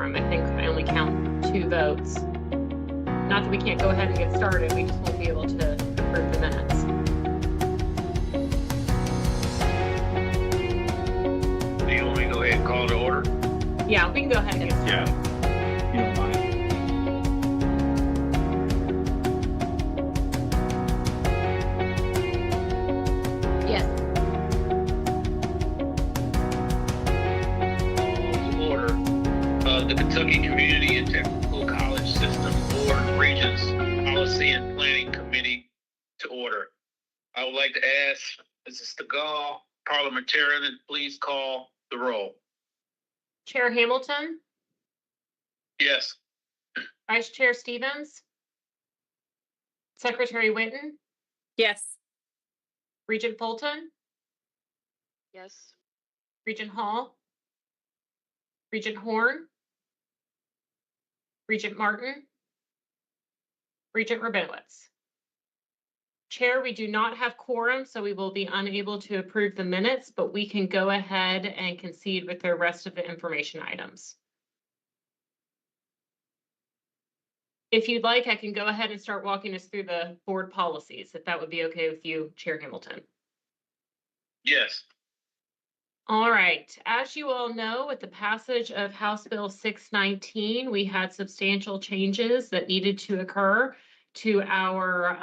quorum. I think I only count 2 votes. Not that we can't go ahead and get started, we just won't be able to approve the minutes. Do you want me to go ahead and call to order? Yeah, we can go ahead and get started. You don't mind. Yes. Call to order. The Kentucky Community and Technical College System Board of Regents Policy and Planning Committee to order. I would like to ask Mrs. Stegall, parliamentarian, please call the roll. Chair Hamilton, Yes. Vice Chair Stevens, Secretary Whitten, Yes. Regent Fulton, Yes. Regent Hall, Regent Horn, Regent Martin, Regent Rabinowitz. Chair, we do not have quorum, so we will be unable to approve the minutes, but we can go ahead and concede with the rest of the information items. If you'd like, I can go ahead and start walking us through the board policies, if that would be okay with you, Chair Hamilton. Yes. All right, as you all know, with the passage of House Bill 619, we had substantial changes that needed to occur to our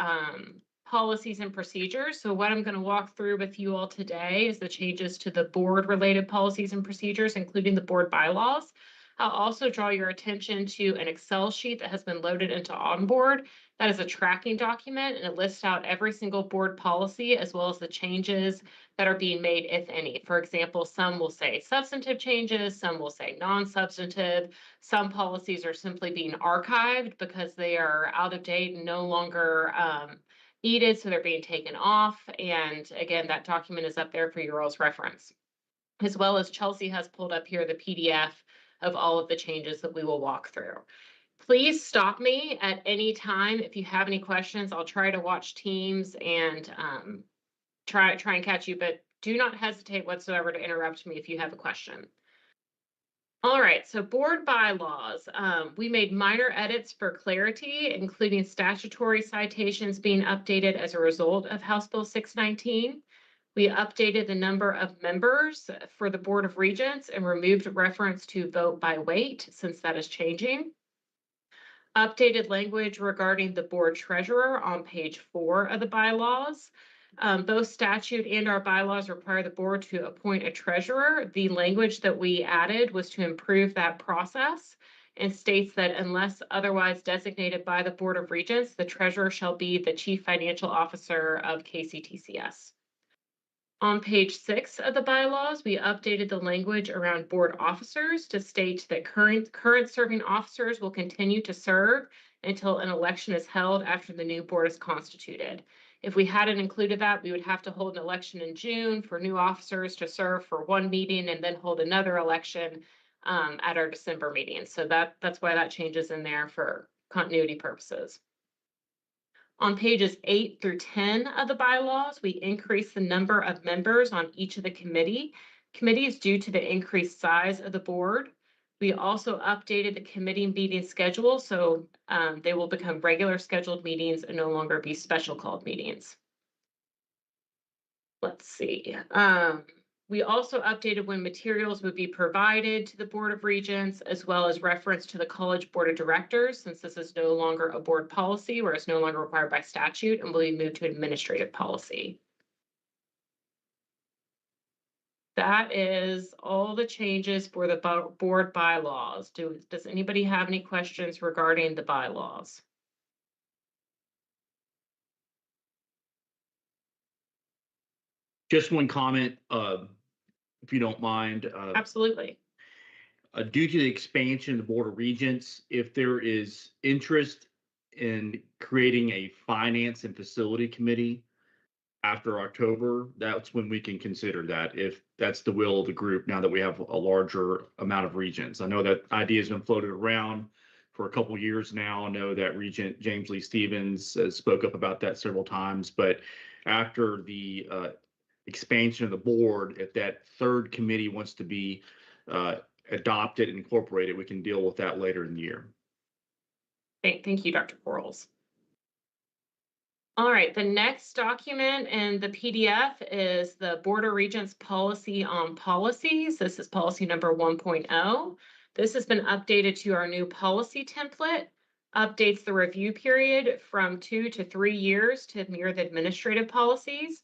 policies and procedures. So what I'm going to walk through with you all today is the changes to the board-related policies and procedures, including the board bylaws. I'll also draw your attention to an Excel sheet that has been loaded into Onboard. That is a tracking document, and it lists out every single board policy as well as the changes that are being made, if any. For example, some will say substantive changes, some will say non-substantive. Some policies are simply being archived because they are out of date and no longer needed, so they're being taken off. And again, that document is up there for your all's reference. As well as Chelsea has pulled up here the PDF of all of the changes that we will walk through. Please stop me at any time if you have any questions. I'll try to watch Teams and try and catch you, but do not hesitate whatsoever to interrupt me if you have a question. All right, so board bylaws. We made minor edits for clarity, including statutory citations being updated as a result of House Bill 619. We updated the number of members for the Board of Regents and removed reference to vote by weight, since that is changing. Updated language regarding the board treasurer on page 4 of the bylaws. Both statute and our bylaws require the board to appoint a treasurer. The language that we added was to improve that process and states that unless otherwise designated by the Board of Regents, the treasurer shall be the chief financial officer of KCTCS. On page 6 of the bylaws, we updated the language around board officers to state that current serving officers will continue to serve until an election is held after the new board is constituted. If we hadn't included that, we would have to hold an election in June for new officers to serve for one meeting and then hold another election at our December meeting. So that's why that changes in there for continuity purposes. On pages 8 through 10 of the bylaws, we increase the number of members on each of the committees due to the increased size of the board. We also updated the committee meeting schedule, so they will become regular scheduled meetings and no longer be special called meetings. Let's see. We also updated when materials would be provided to the Board of Regents, as well as reference to the College Board of Directors, since this is no longer a board policy, where it's no longer required by statute and will be moved to administrative policy. That is all the changes for the board bylaws. Does anybody have any questions regarding the bylaws? Just one comment, if you don't mind. Absolutely. Due to the expansion of the Board of Regents, if there is interest in creating a finance and facility committee after October, that's when we can consider that, if that's the will of the group, now that we have a larger amount of regents. I know that idea has been floated around for a couple of years now. I know that Regent James Lee Stevens spoke up about that several times, but after the expansion of the board, if that third committee wants to be adopt it and incorporate it, we can deal with that later in the year. Thank you, Dr. Quarles. All right, the next document in the PDF is the Board of Regents policy on policies. This is policy number 1.0. This has been updated to our new policy template, updates the review period from 2 to 3 years to mirror the administrative policies,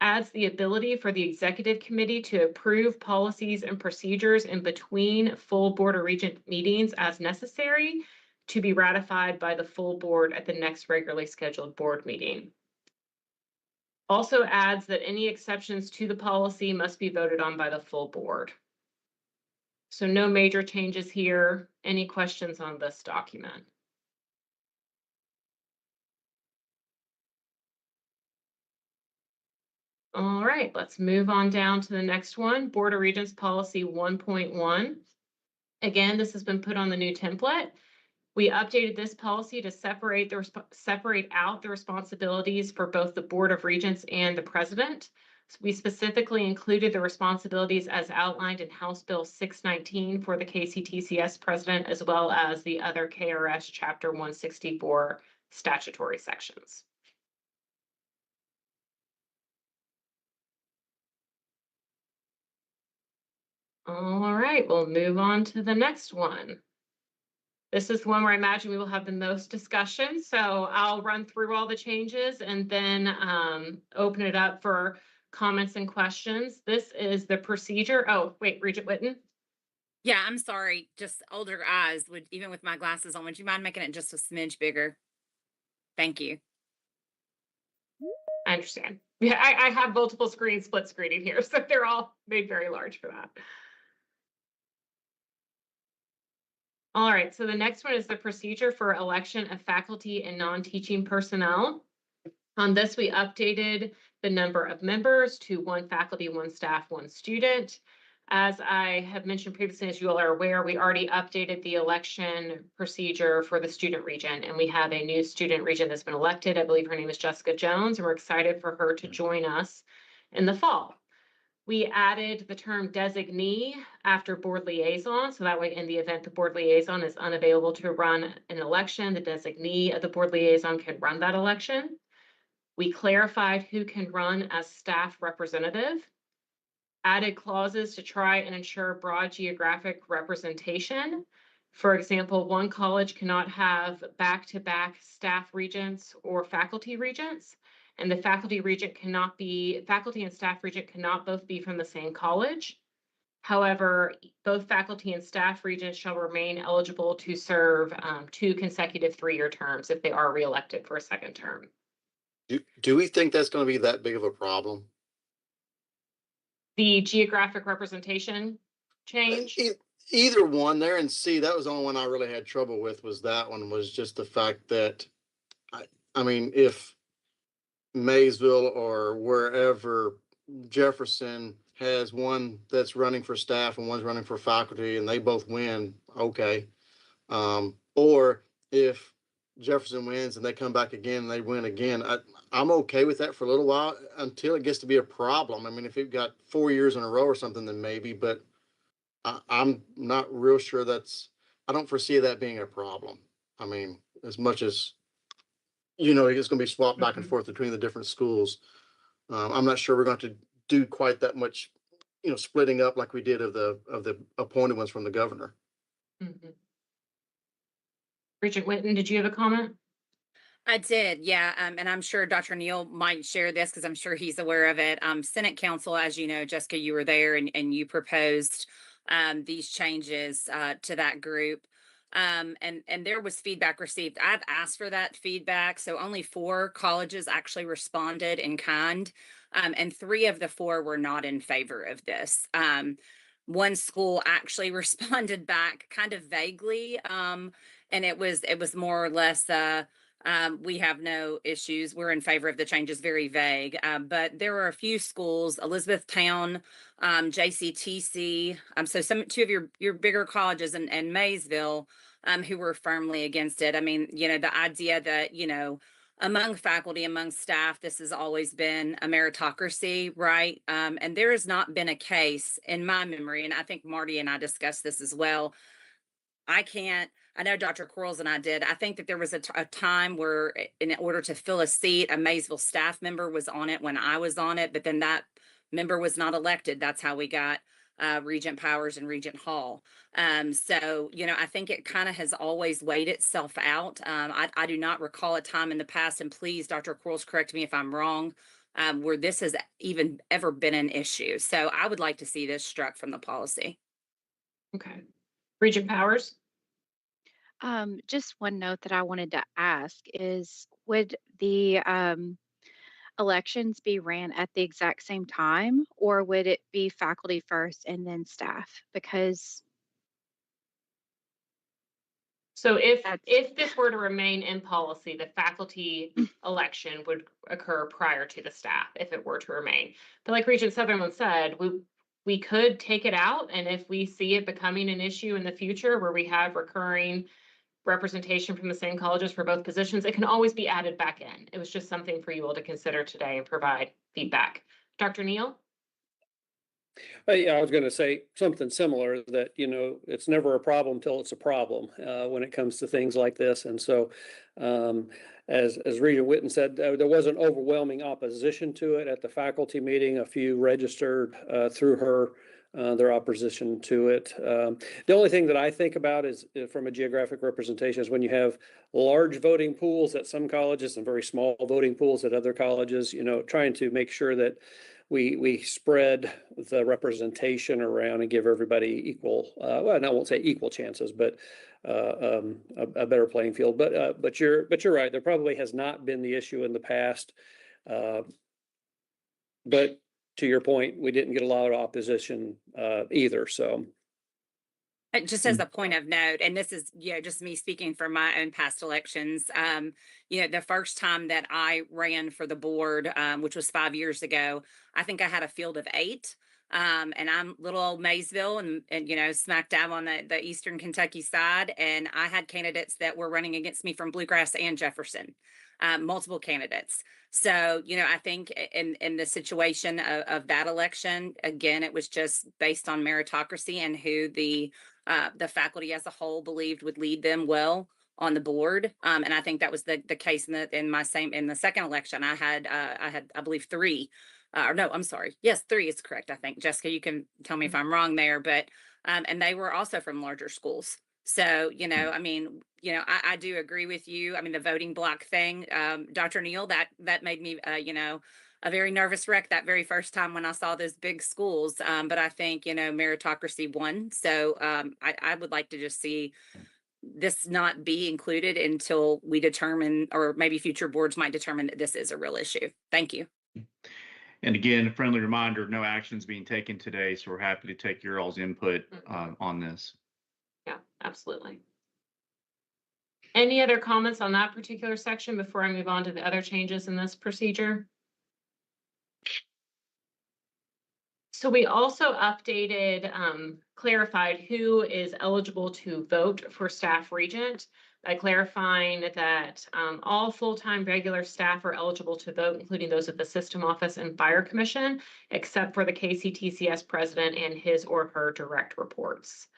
adds the ability for the executive committee to approve policies and procedures in between full Board of Regent meetings as necessary, to be ratified by the full board at the next regularly scheduled board meeting. Also adds that any exceptions to the policy must be voted on by the full board. So no major changes here. Any questions on this document? All right, let's move on down to the next one, Board of Regents Policy 1.1. Again, this has been put on the new template. We updated this policy to separate out the responsibilities for both the Board of Regents and the President. So we specifically included the responsibilities as outlined in House Bill 619 for the KCTCS President, as well as the other KRS Chapter 164 statutory sections. All right, we'll move on to the next one. This is the one where I imagine we will have the most discussion. So I'll run through all the changes and then open it up for comments and questions. This is the procedure. Oh, wait, Regent Whitten. Yeah, I'm sorry. Just older eyes would, even with my glasses on, would you mind making it just a smidge bigger? Thank you. I understand. Yeah, I have multiple screens, split screening here, so they're all made very large for that. All right, so the next one is the procedure for election of faculty and non-teaching personnel. On this, we updated the number of members to 1 faculty, 1 staff, 1 student. As I have mentioned previously, as you all are aware, we already updated the election procedure for the student regent, and we have a new student regent that's been elected. I believe her name is Jessica Jones, and we're excited for her to join us in the fall. We added the term designee after board liaison, so that way in the event the board liaison is unavailable to run an election, the designee of the board liaison can run that election. We clarified who can run as staff representative, added clauses to try and ensure broad geographic representation. For example, one college cannot have back-to-back staff regents or faculty regents. And the faculty and staff regent cannot both be from the same college. However, both faculty and staff regents shall remain eligible to serve 2 consecutive 3-year terms if they are reelected for a second term. Do we think that's going to be that big of a problem? The geographic representation change? Either one there, and C, that was the only one I really had trouble with, was that one, was just the fact that, I mean, if Maysville or wherever, Jefferson has one that's running for staff and one's running for faculty and they both win, okay. Or if Jefferson wins and they come back again and they win again, I'm okay with that for a little while until it gets to be a problem. I mean, if you've got 4 years in a row or something, then maybe, but I'm not real sure I don't foresee that being a problem. I mean, as much as, it's going to be swapped back and forth between the different schools. I'm not sure we're going to do quite that much, splitting up like we did of the appointed ones from the governor. Mm-hmm. Regent Whitten, did you have a comment? I did, yeah. And I'm sure Dr. Neal might share this because I'm sure he's aware of it. Senate Council, as you know, Jessica, you were there and you proposed these changes to that group. And there was feedback received. I've asked for that feedback. So only 4 colleges actually responded in kind. And 3 of the 4 were not in favor of this. One school actually responded back kind of vaguely. And it was more or less, we have no issues. We're in favor of the changes, very vague. But there were a few schools, Elizabethtown, JCTC. So 2 of your bigger colleges and Maysville, who were firmly against it. I mean, the idea that, among faculty, among staff, this has always been a meritocracy, right? And there has not been a case in my memory, and I think Marty and I discussed this as well. I know Dr. Quarles and I did. I think that there was a time where, in order to fill a seat, a Maysville staff member was on it when I was on it, but then that member was not elected. That's how we got Regent Powers and Regent Hall. So, I think it kind of has always weighed itself out. I do not recall a time in the past, and please, Dr. Quarles, correct me if I'm wrong, where this has even ever been an issue. So I would like to see this struck from the policy. Okay. Regent Powers? Just one note that I wanted to ask is, would the elections be ran at the exact same time, or would it be faculty first and then staff? Because So if That's- this were to remain in policy, the faculty election would occur prior to the staff if it were to remain. But like Regent Sutherland said, we could take it out, and if we see it becoming an issue in the future where we have recurring representation from the same colleges for both positions, it can always be added back in. It was just something for you all to consider today and provide feedback. Dr. Neal? Yeah, I was going to say something similar, that, it's never a problem till it's a problem when it comes to things like this. And so, as Regent Whitten said, there wasn't overwhelming opposition to it at the faculty meeting. A few registered through her their opposition to it. The only thing that I think about is from a geographic representation is when you have large voting pools at some colleges and very small voting pools at other colleges, trying to make sure that we spread the representation around and give everybody equal, well, I won't say equal chances, but a better playing field. But you're right. There probably has not been the issue in the past. But to your point, we didn't get a lot of opposition either. So. Just as a point of note, and this is, just me speaking from my own past elections, the first time that I ran for the board, which was 5 years ago, I think I had a field of 8. And I'm little old Maysville and smack dab on the Eastern Kentucky side. And I had candidates that were running against me from Bluegrass and Jefferson, multiple candidates. So, I think in the situation of that election, again, it was just based on meritocracy and who the faculty as a whole believed would lead them well on the board. And I think that was the case in the second election. I had, I believe 3, or no, I'm sorry. Yes, 3 is correct. I think, Jessica, you can tell me if I'm wrong there, but, and they were also from larger schools. So, I do agree with you. I mean, the voting block thing, Dr. Neal, that made me, a very nervous wreck that very first time when I saw those big schools. But I think, meritocracy won. So I would like to just see this not be included until we determine, or maybe future boards might determine that this is a real issue. Thank you. And again, a friendly reminder, no actions being taken today, so we're happy to take your all's input on this. Yeah, absolutely. Any other comments on that particular section before I move on to the other changes in this procedure? So we also updated, clarified who is eligible to vote for staff regent by clarifying that all full-time regular staff are eligible to vote, including those of the system office and fire commission, except for the KCTCS president and his or her direct reports.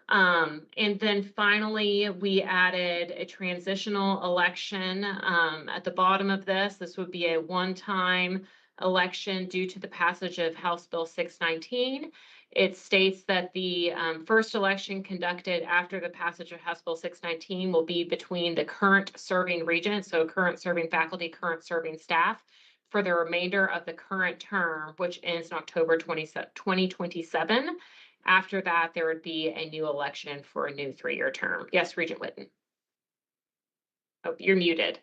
And then finally, we added a transitional election at the bottom of this. This would be a one-time election due to the passage of House Bill 619. It states that the first election conducted after the passage of House Bill 619 will be between the current serving regents, so current serving faculty, current serving staff, for the remainder of the current term, which ends in October 2027. After that, there would be a new election for a new 3-year term. Yes, Regent Whitten. Oh, you're muted.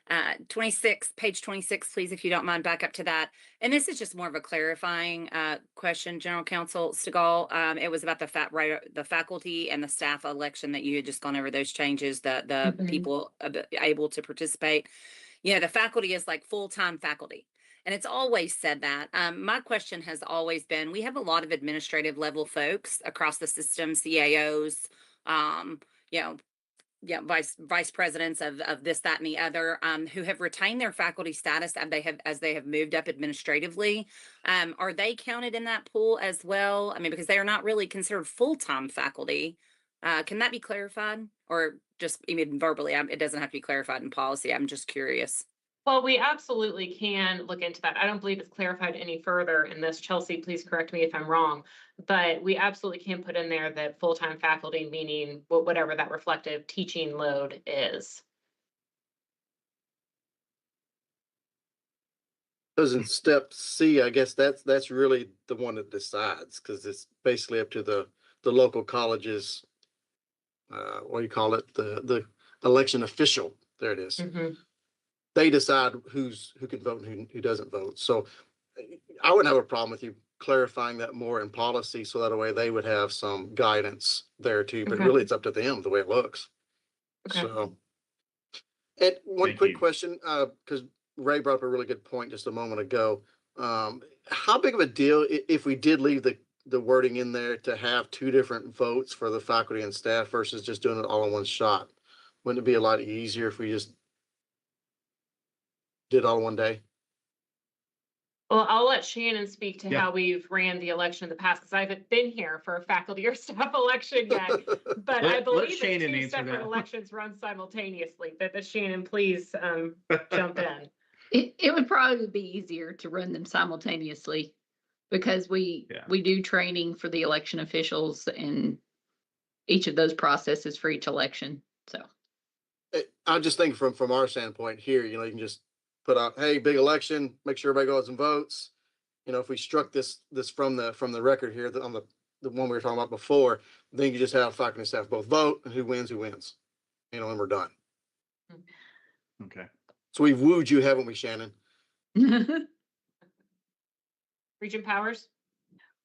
Page 26, please, if you don't mind, back up to that. And this is just more of a clarifying question, General Counsel Stegall. It was about the faculty and the staff election that you had just gone over those changes, the people able to participate. The faculty is like full-time faculty. And it's always said that. My question has always been, we have a lot of administrative level folks across the system, CAOs, yeah, vice presidents of this, that, and the other, who have retained their faculty status and as they have moved up administratively. Are they counted in that pool as well? I mean, because they are not really considered full-time faculty. Can that be clarified, or just even verbally? It doesn't have to be clarified in policy. I'm just curious. Well, we absolutely can look into that. I don't believe it's clarified any further in this. Chelsea, please correct me if I'm wrong. But we absolutely can put in there that full-time faculty, meaning whatever that reflective teaching load is. Because in step C, I guess that's really the one that decides, because it's basically up to the local colleges. What do you call it? The election official. There it is. Mhm. They decide who can vote and who doesn't vote. So I wouldn't have a problem with you clarifying that more in policy, so that way they would have some guidance there too. But Okay. really, it's up to them the way it looks. Okay. So, and one Thank quick you. question, because Ray brought up a really good point just a moment ago. How big of a deal if we did leave the wording in there to have two different votes for the faculty and staff versus just doing it all in one shot? Wouldn't it be a lot easier if we just did it all in one day? Well, I'll let Shannon speak to Yeah. how we've ran the election in the past, because I haven't been here for a faculty or staff election yet. But I Let believe Shannon that two answer separate that. elections run simultaneously. But Shannon, please jump in. It would probably be easier to run them simultaneously because Yeah. we do training for the election officials and each of those processes for each election. So I just think from our standpoint here, you can just put out, hey, big election, make sure everybody goes and votes. If we struck this from the record here, on the one we were talking about before, then you just have faculty and staff both vote, and who wins, and we're done. Okay. So we've wooed you, haven't we, Shannon? Regent Powers?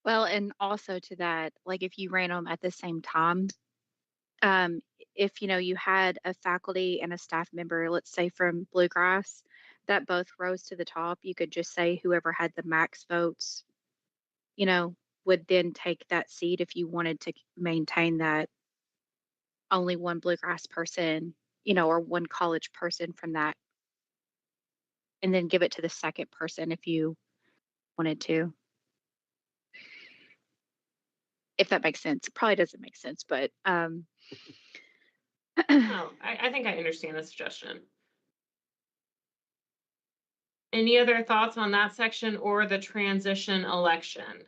Well, and also to that, like if you ran them at the same time, if you had a faculty and a staff member, let's say from Bluegrass, that both rose to the top, you could just say whoever had the max votes, would then take that seat if you wanted to maintain that only one Bluegrass person, or one college person from that, and then give it to the second person if you wanted to. If that makes sense. It probably doesn't make sense, but No, I think I understand the suggestion. Any other thoughts on that section or the transition election?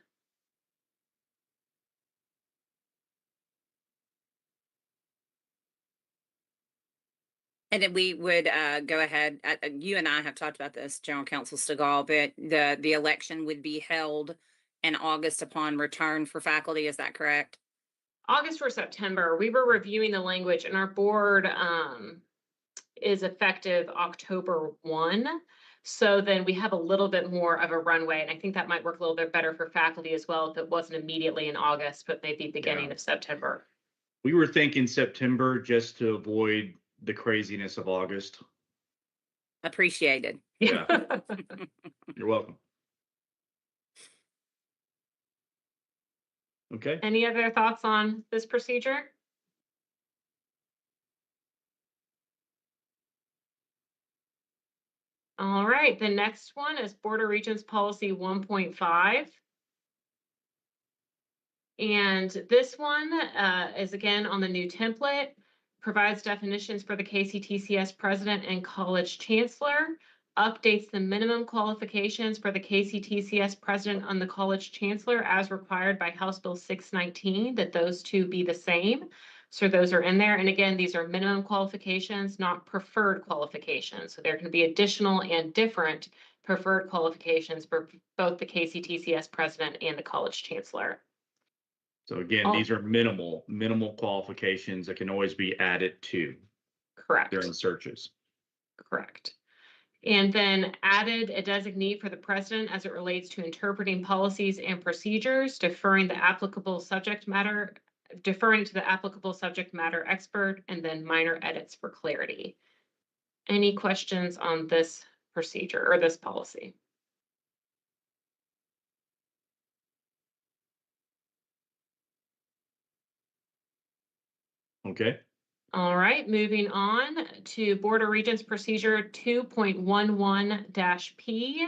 And then we would go ahead. You and I have talked about this, General Counsel Stegall, but the election would be held in August upon return for faculty. Is that correct? August or September, we were reviewing the language, and our board is effective October 1. So then we have a little bit more of a runway, and I think that might work a little bit better for faculty as well if it wasn't immediately in August, but maybe beginning of September. We were thinking September just to avoid the craziness of August. Appreciated. Yeah. You're welcome. Okay. Any other thoughts on this procedure? All right, the next one is Board of Regents Policy 1.5. And this one is again on the new template, provides definitions for the KCTCS president and college chancellor, updates the minimum qualifications for the KCTCS president and the college chancellor as required by House Bill 619, that those two be the same. So those are in there. And again, these are minimum qualifications, not preferred qualifications. So there can be additional and different preferred qualifications for both the KCTCS president and the college chancellor. So again, these are minimal qualifications that can always be added to Correct. during searches. Correct. And then added a designee for the president as it relates to interpreting policies and procedures, deferring to the applicable subject matter expert, and then minor edits for clarity. Any questions on this procedure or this policy? Okay. All right, moving on to Board of Regents Procedure 2.11-P.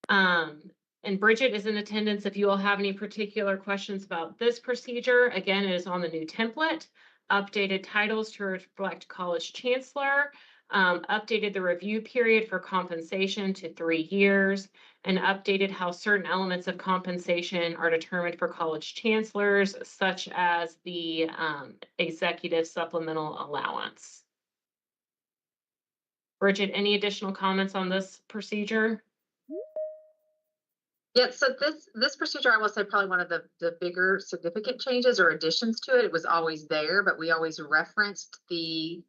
And Bridget is in attendance if you all have any particular questions about this procedure. Again, it is on the new template. Updated titles to reflect college chancellor. Updated the review period for compensation to 3 years, and updated how certain elements of compensation are determined for college chancellors, such as the executive supplemental allowance. Bridget, any additional comments on this procedure? Yeah, so this procedure, I will say, probably one of the bigger significant changes or additions to it. It was always there, but we always referenced the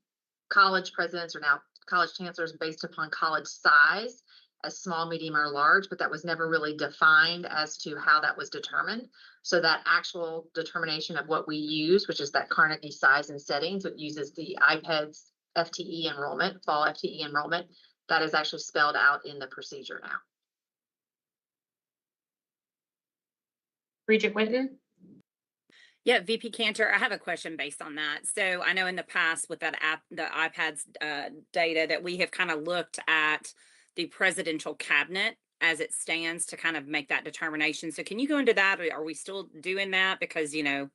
college presidents, or now college chancellors, based upon college size as small, medium, or large, but that was never really defined as to how that was determined. So that actual determination of what we use, which is that Carnegie size and settings, it uses the IPEDS FTE enrollment, fall FTE enrollment, that is actually spelled out in the procedure now. Regent Whitten? Yeah, VP Cantor, I have a question based on that. So I know in the past with that app, the iPads data, that we have kind of looked at the presidential cabinet as it stands to kind of make that determination. So can you go into that? Or are we still doing that? Because, you know,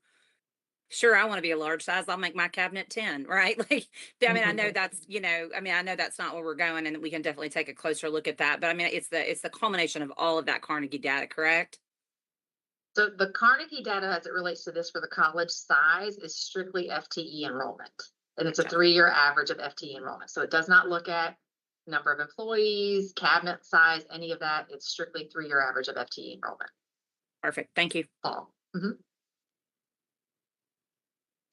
sure, I want to be a large size. I'll make my cabinet 10, right? Like, I mean, I know that's, you know, I mean, I know that's not where we're going, and we can definitely take a closer look at that. But I mean, it's the culmination of all of that Carnegie data, correct? So the Carnegie data, as it relates to this for the college size, is strictly FTE enrollment. And it's a 3-year average of FTE enrollment. So it does not look at number of employees, cabinet size, any of that. It's strictly 3-year average of FTE enrollment. Perfect. Thank you. All.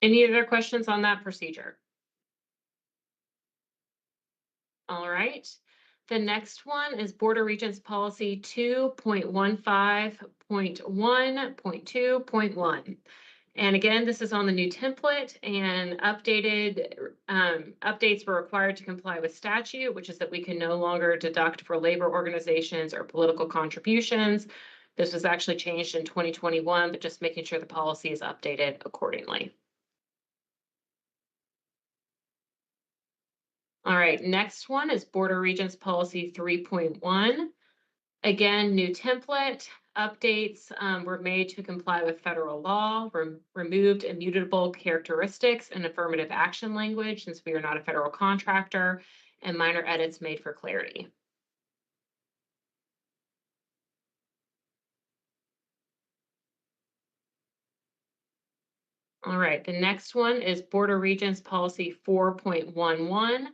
Any other questions on that procedure? All right. The next one is Board of Regents Policy 2.15.1.2.1. And again, this is on the new template, and updates were required to comply with statute, which is that we can no longer deduct for labor organizations or political contributions. This was actually changed in 2021, but just making sure the policy is updated accordingly. All right, next one is Board of Regents Policy 3.1. Again, new template. Updates were made to comply with federal law, removed immutable characteristics and affirmative action language, since we are not a federal contractor, and minor edits made for clarity. All right, the next one is Board of Regents Policy 4.11.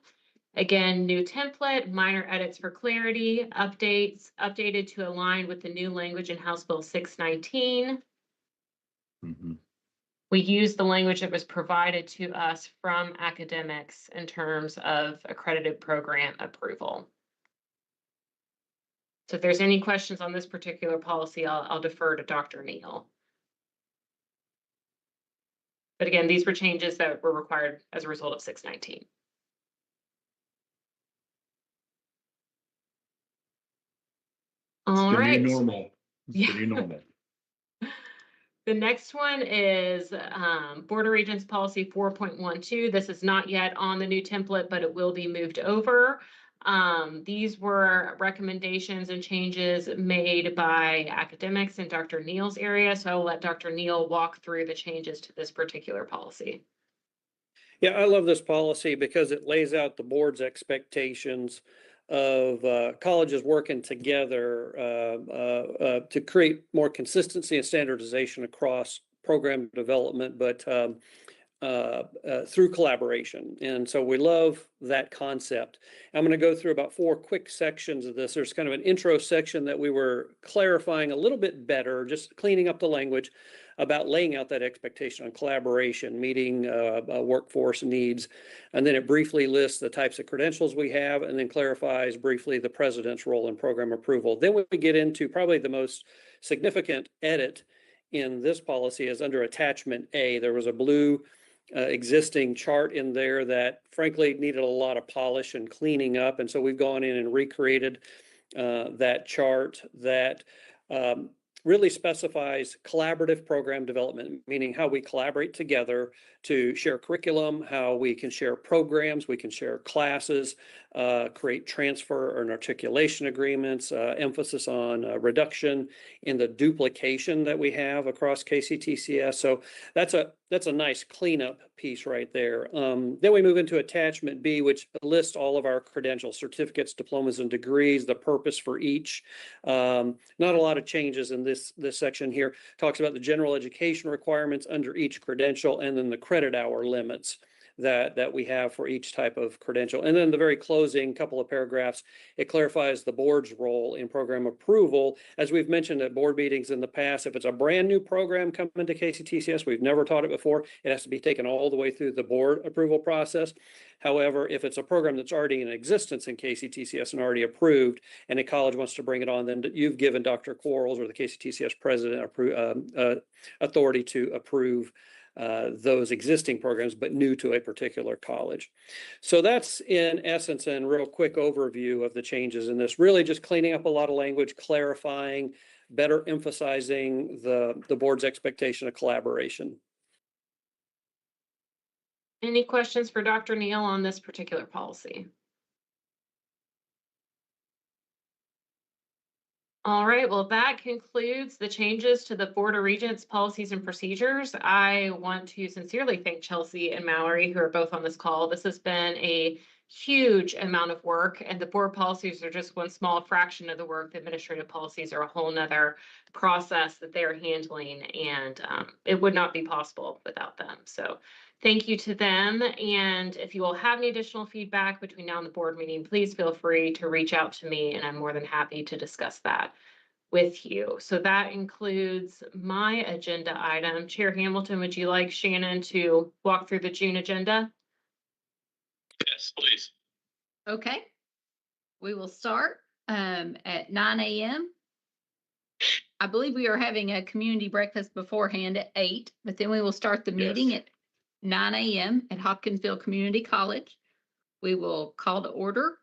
Again, new template, minor edits for clarity, updated to align with the new language in House Bill 619. We used the language that was provided to us from academics in terms of accredited program approval. So if there's any questions on this particular policy, I'll defer to Dr. Neal. But again, these were changes that were required as a result of 619. All right. The new normal. It's the new normal. The next one is Board of Regents Policy 4.12. This is not yet on the new template, but it will be moved over. These were recommendations and changes made by academics in Dr. Neal's area. So I'll let Dr. Neal walk through the changes to this particular policy. Yeah, I love this policy because it lays out the board's expectations of colleges working together to create more consistency and standardization across program development, but through collaboration. And so we love that concept. I'm going to go through about 4 quick sections of this. There's kind of an intro section that we were clarifying a little bit better, just cleaning up the language about laying out that expectation on collaboration, meeting workforce needs. And then it briefly lists the types of credentials we have, and then clarifies briefly the president's role in program approval. Then we get into probably the most significant edit in this policy is under attachment A. There was a blue existing chart in there that frankly needed a lot of polish and cleaning up. And so we've gone in and recreated that chart that really specifies collaborative program development, meaning how we collaborate together to share curriculum, how we can share programs, we can share classes, create transfer and articulation agreements, emphasis on reduction in the duplication that we have across KCTCS. So that's a nice cleanup piece right there. Then we move into attachment B, which lists all of our credentials, certificates, diplomas, and degrees, the purpose for each. Not a lot of changes in this section here. Talks about the general education requirements under each credential, and then the credit hour limits that we have for each type of credential. And then the very closing couple of paragraphs, it clarifies the board's role in program approval. As we've mentioned at board meetings in the past, if it's a brand new program coming to KCTCS, we've never taught it before, it has to be taken all the way through the board approval process. However, if it's a program that's already in existence in KCTCS and already approved, and a college wants to bring it on, then you've given Dr. Quarles or the KCTCS president authority to approve those existing programs, but new to a particular college. So that's in essence and real quick overview of the changes in this, really just cleaning up a lot of language, clarifying, better emphasizing the board's expectation of collaboration. Any questions for Dr. Neal on this particular policy? All right, well, that concludes the changes to the Board of Regents policies and procedures. I want to sincerely thank Chelsea and Mallory, who are both on this call. This has been a huge amount of work, and the board policies are just one small fraction of the work. The administrative policies are a whole nother process that they are handling, and it would not be possible without them. So thank you to them. And if you will have any additional feedback between now and the board meeting, please feel free to reach out to me, and I'm more than happy to discuss that with you. So that includes my agenda item. Chair Hamilton, would you like Shannon to walk through the June agenda? Yes, please. Okay, we will start at 9 a.m. I believe we are having a community breakfast beforehand at 8, but then we will start the meeting at 9 a.m. at Hopkinsville Community College. We will call to order,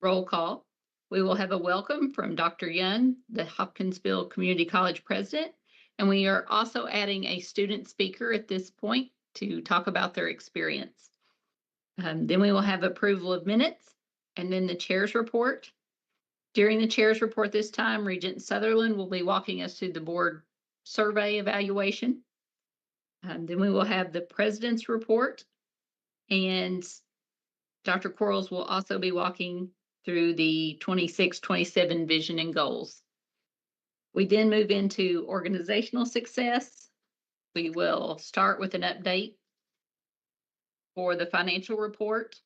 roll call. We will have a welcome from Dr. Young, the Hopkinsville Community College president, and we are also adding a student speaker at this point to talk about their experience. Then we will have approval of minutes, and then the chair's report. During the chair's report this time, Regent Sutherland will be walking us through the board survey evaluation. Then we will have the president's report, and Dr. Quarles will also be walking through the 26-27 vision and goals. We then move into organizational success. We will start with an update for the financial report,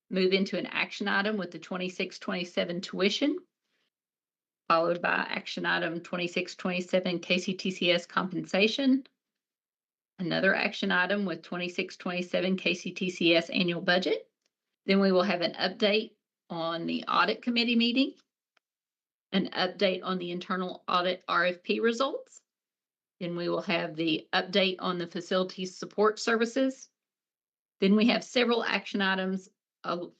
move into an action item with the 26-27 tuition, followed by action item 26-27 KCTCS compensation, another action item with 26-27 KCTCS annual budget. Then we will have an update on the audit committee meeting, an update on the internal audit RFP results. Then we will have the update on the facilities support services. Then we have several action items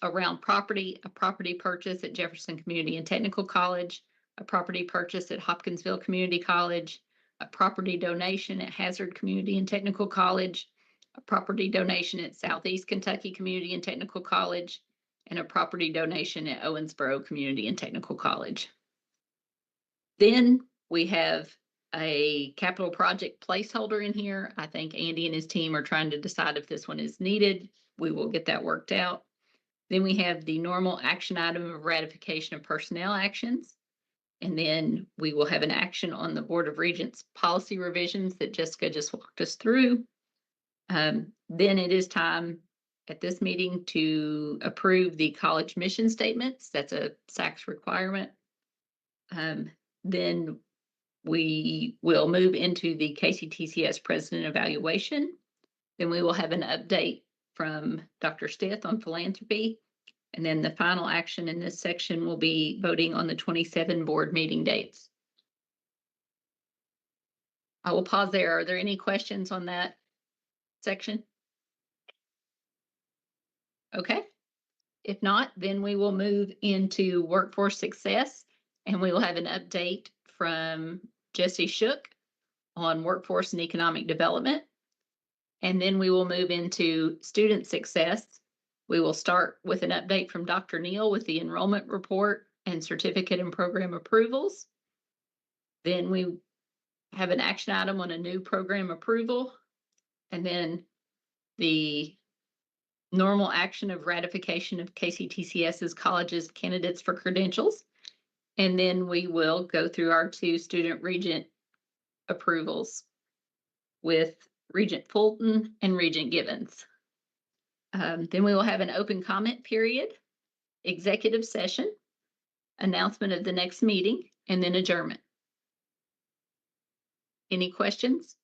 around property, a property purchase at Jefferson Community and Technical College, a property purchase at Hopkinsville Community College, a property donation at Hazard Community and Technical College, a property donation at Southeast Kentucky Community and Technical College, and a property donation at Owensboro Community and Technical College. Then we have a capital project placeholder in here. I think Andy and his team are trying to decide if this one is needed. We will get that worked out. Then we have the normal action item of ratification of personnel actions. And then we will have an action on the Board of Regents policy revisions that Jessica just walked us through. Then it is time at this meeting to approve the college mission statements. That's a SACS requirement. Then we will move into the KCTCS president evaluation. Then we will have an update from Dr. Stith on philanthropy. And then the final action in this section will be voting on the 27 board meeting dates. I will pause there. Are there any questions on that section? Okay. If not, then we will move into workforce success, and we will have an update from Jesse Shook on workforce and economic development. And then we will move into student success. We will start with an update from Dr. Neal with the enrollment report and certificate and program approvals. Then we have an action item on a new program approval. And then the normal action of ratification of KCTCS's colleges candidates for credentials. And then we will go through our 2 student regent approvals with Regent Fulton and Regent Givens. Then we will have an open comment period, executive session, announcement of the next meeting, and then adjournment. Any questions?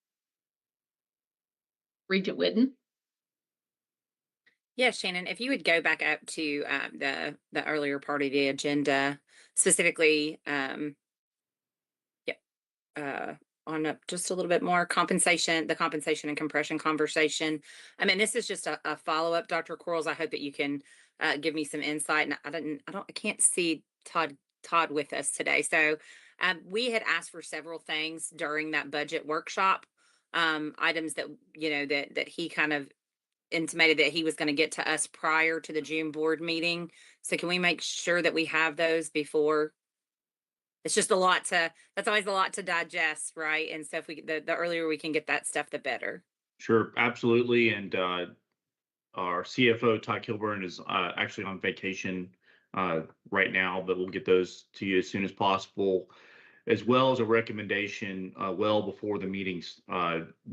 Regent Whitten? Yeah, Shannon, if you would go back up to the earlier part of the agenda, specifically, on up just a little bit more compensation, the compensation and compression conversation. I mean, this is just a follow-up, Dr. Quarles. I hope that you can give me some insight. And I can't see Todd with us today. So we had asked for several things during that budget workshop, items that, you know, that he kind of intimated that he was going to get to us prior to the June board meeting. So can we make sure that we have those before? It's just that's always a lot to digest, right? And so if the earlier we can get that stuff, the better. Sure, absolutely. And our CFO, Todd Kilburn, is actually on vacation right now, but we'll get those to you as soon as possible, as well as a recommendation well before the meeting's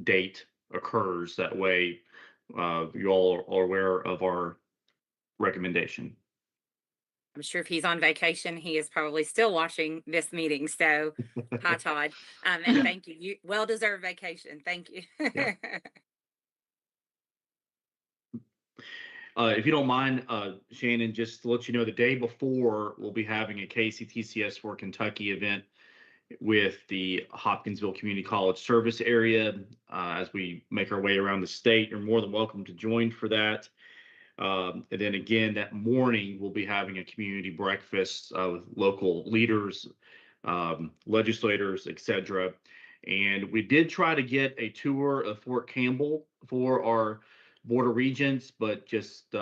date occurs. That way, you all are aware of our recommendation. I'm sure if he's on vacation, he is probably still watching this meeting. So, hi, Todd. And thank you. You well-deserved vacation. Thank you. Yeah. If you don't mind, Shannon, just to let you know, the day before, we'll be having a KCTCS for Kentucky event with the Hopkinsville Community College service area. As we make our way around the state, you're more than welcome to join for that. And then again, that morning, we'll be having a community breakfast with local leaders, legislators, etc. And we did try to get a tour of Fort Campbell for our Board of Regents, but just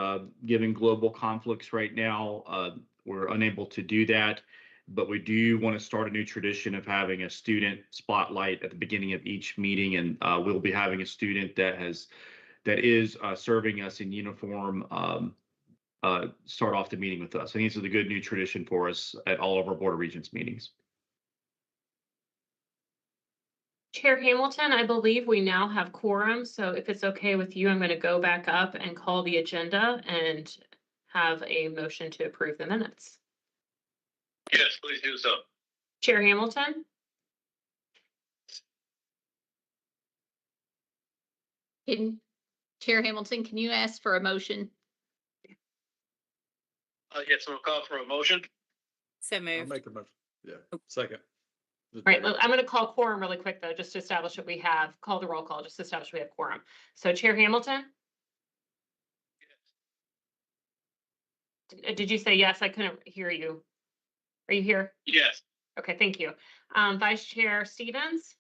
given global conflicts right now, we're unable to do that. But we do want to start a new tradition of having a student spotlight at the beginning of each meeting, and we'll be having a student that is serving us in uniform start off the meeting with us. I think this is a good new tradition for us at all of our Board of Regents meetings. Chair Hamilton, I believe we now have quorum, so if it's okay with you, I'm going to go back up and call the agenda and have a motion to approve the minutes. Yes, please do so. Chair Hamilton? Chair Hamilton, can you ask for a motion? Yes, we'll call for a motion. So I'll moved. make the motion. Yeah, second. All right, I'm going to call quorum really quick, though, just to establish that we have called the roll call, just to establish we have quorum. So Chair Hamilton? Did you say yes? I couldn't hear you. Are you here? Yes. Okay, thank you. Vice Chair Stevens?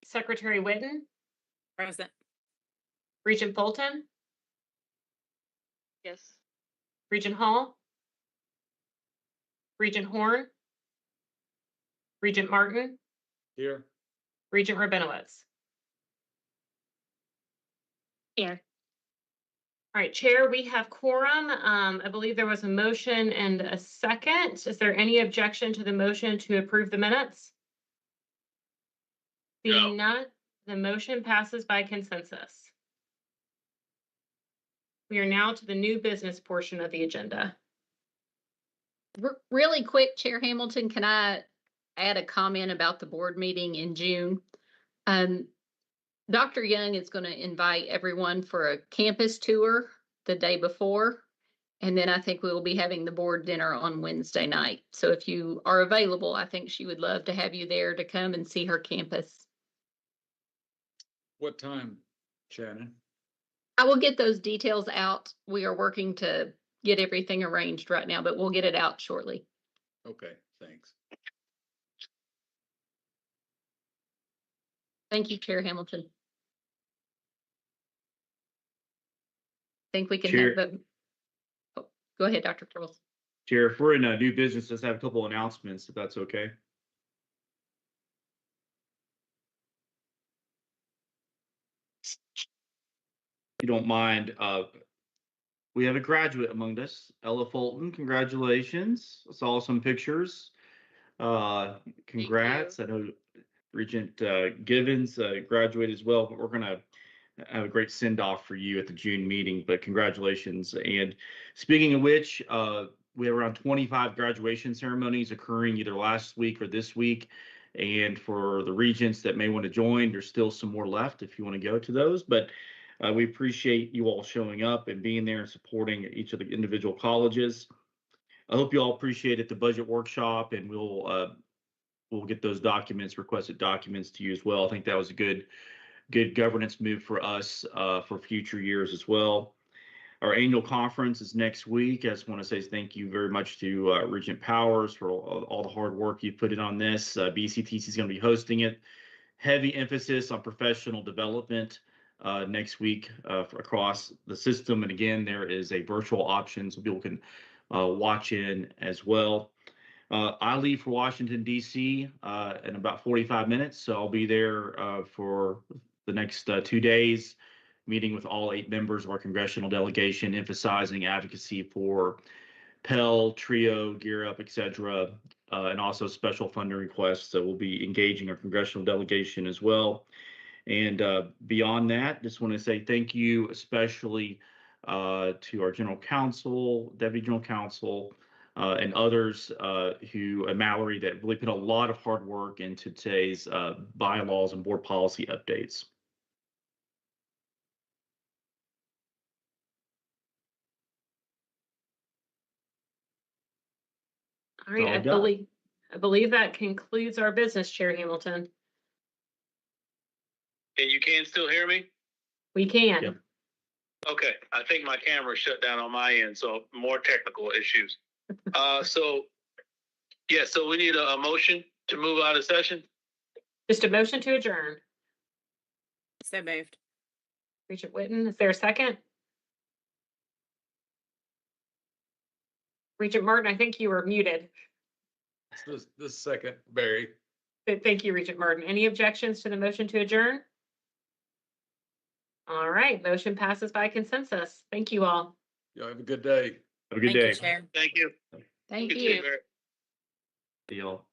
Secretary Whitten? Present. Regent Fulton? Yes. Regent Hall? Regent Horn? Regent Martin? Here. Regent Rabinowitz? Here. All right, Chair, we have quorum. I believe there was a motion and a second. Is there any objection to the motion to approve the minutes? No. Seeing none, the motion passes by consensus. We are now to the new business portion of the agenda. Really quick, Chair Hamilton, can I add a comment about the board meeting in June? Dr. Young is going to invite everyone for a campus tour the day before. And then I think we will be having the board dinner on Wednesday night. So if you are available, I think she would love to have you there to come and see her campus. What time, Shannon? I will get those details out. We are working to get everything arranged right now, but we'll get it out shortly. Okay, thanks. Thank you, Chair Hamilton. Think we can Chair- have the, oh, go ahead, Dr. Turles. Chair, if we're in new business, let's have a couple announcements, if that's okay. If you don't mind, we have a graduate among us, Ella Fulton. Congratulations. I saw some pictures. Congrats. I know Regent Givens graduated as well, but we're going to have a great send off for you at the June meeting. But congratulations. And speaking of which, we have around 25 graduation ceremonies occurring either last week or this week. And for the regents that may want to join, there's still some more left if you want to go to those. But we appreciate you all showing up and being there and supporting each of the individual colleges. I hope you all appreciated the budget workshop, and we'll get those documents, requested documents to you as well. I think that was a good governance move for us for future years as well. Our annual conference is next week. I just want to say thank you very much to Regent Powers for all the hard work you put in on this. BCTC is going to be hosting it. Heavy emphasis on professional development next week across the system. And again, there is a virtual option so people can watch in as well. I leave for Washington, D.C. In about 45 minutes, so I'll be there for the next 2 days, meeting with all 8 members of our congressional delegation, emphasizing advocacy for Pell, TRIO, Gear Up, et cetera, and also special funding requests. So we'll be engaging our congressional delegation as well. And beyond that, just want to say thank you, especially to our general counsel, deputy general counsel, and others and Mallory, that really put a lot of hard work into today's bylaws and board policy updates. All right, I believe that concludes our business, Chair Hamilton. And you can still hear me? We can. Yep. Okay, I think my camera shut down on my end, so more technical issues. So we need a motion to move out of session. Just a motion to adjourn. So moved. Regent Whitten, is there a second? Regent Martin, I think you were muted. This second, Barry. Thank you, Regent Martin. Any objections to the motion to adjourn? All right, motion passes by consensus. Thank you all. Y'all have a good day. Have a good Thank day. you, Chair. Thank you. Thank too, you. Barry. See y'all.